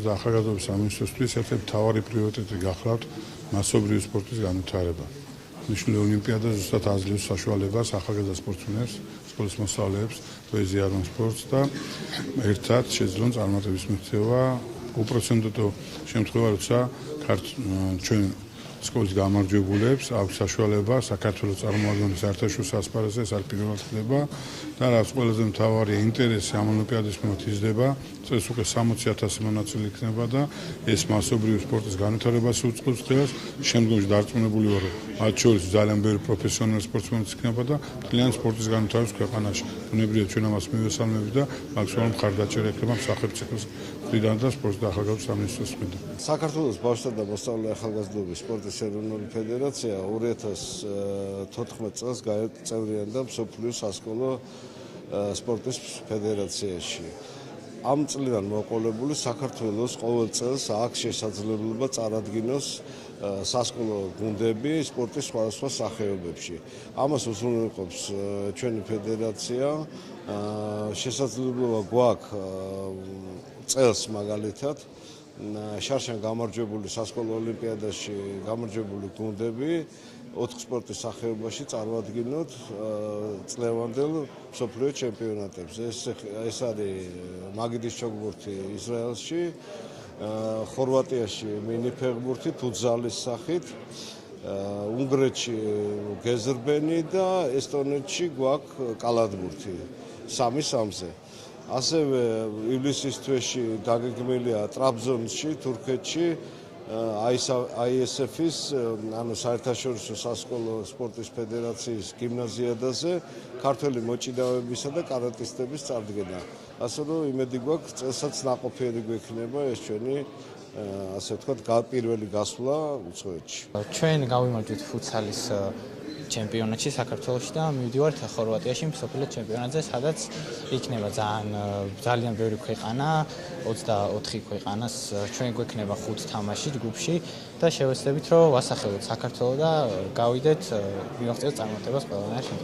სპორტის და ახალგაზრდობის სამინისტროსთვის ერთ-ერთი მთავარი პრიორიტეტი გახლავთ მასობრივი სპორტის განვითარება. ნიშნული ოლიმპიადა ზუსტად აძლევს საშუალებას ახალგაზრდა სპორტსმენებს, სკოლის მოსწავლეებს, ეზიარონ სპორტს და ერთად შეძლონ წარმატების მიღწევა უპროცენტო შემთხვევა, როცა ჩვენ სკოლის გამარჯვებულებს აქვს საშუალება საქართველოს წარმოადგენის საერთაშორისო ასპარეზზე ეს არ პირველად ხდება და რაც ყველაზე მთავარი ინტერესი ამ ოლიმპიადის მიმართ იზრდება, წელს უკვე 60,000 მონაწილე იქნება და ეს მასობრივი სპორტის განვითარებას უწყობს ხელს. შემდგომში დარწმუნებული ვარ, რომ მათ შორის ძალიან ბევრი პროფესიონალი სპორტსმენიც იქნება და მთლიანი სპორტის განვითარებას ქვეყანაში. ბუნებრივია ჩვენ ამას მივესალმებით და მაქსიმალურ მხარდაჭერა ექნება სახელმწიფოს მხრიდან და სპორტის და ახალგაზრდობის სამინისტროს მხრიდან. საქართველოს ბავშვთა და მოსწავლე ახალგაზრდობის სპორტის ეროვნული ფედერაცია 2014 წელს წევრიანდა მსოფლიოს სასკოლო სპორტის ფედერაციაში. ამ წლიდან მოყოლებული საქართველოს ყოველ წელს აქვს შესაძლებლობა წარადგინოს სასკოლო გუნდები სპორტის სხვადასხვა სახეობებში. ამას უზრუნველყოფს ჩვენი ფედერაცია. შესაძლებლობა გვაქვს წელს მაგალითად შარშან გამარჯვებული სასკოლო ოლიმპიადაში გამარჯვებული გუნდები 4 სპორტის სახეობაში წარვადგინოთ წლევანდელ მსოფლიო ჩემპიონატებს. ეს არის მაგიდის ჩოგბურთი ისრაელში, ხორვატიაში მინიფეხბურთი ფუტზალის სახით, უნგრეთში გეზრბენი და ესტონეთში გვაქვს კალათბურთი 3-3-ზე. ასევე ივლისის თვეში დაგეგმილია ტრაბზონში, თურქეთში ISF-ის, ანუ საერთაშორისო სასკოლო სპორტის ფედერაციის გიმნაზიადაზე ქართველი მოჭიდავეებისა და კარატისტების წარდგენა. ასე რომ იმედი გვაქვს, წელსაც ნაყოფიერი გვექნება ეს ჩვენი ასე ვთქვათ, პირველი გასვლა უცხოეთში. ჩვენ გავიმარჯვეთ ფუტსალის ჩემპიონატში საქართველოში და მივდივართ ხორვატიაში მსოფლიო ჩემპიონატზე, სადაც იქნება ძალიან ბევრი ქვეყანა, 24 ქვეყანას ჩვენ გვექნება 5 თამაში ჯგუფში და შევეცდებით, რომ ვასახელოთ საქართველოს და გავიდეთ მივაღწიოთ წარმატებას ყველანაირ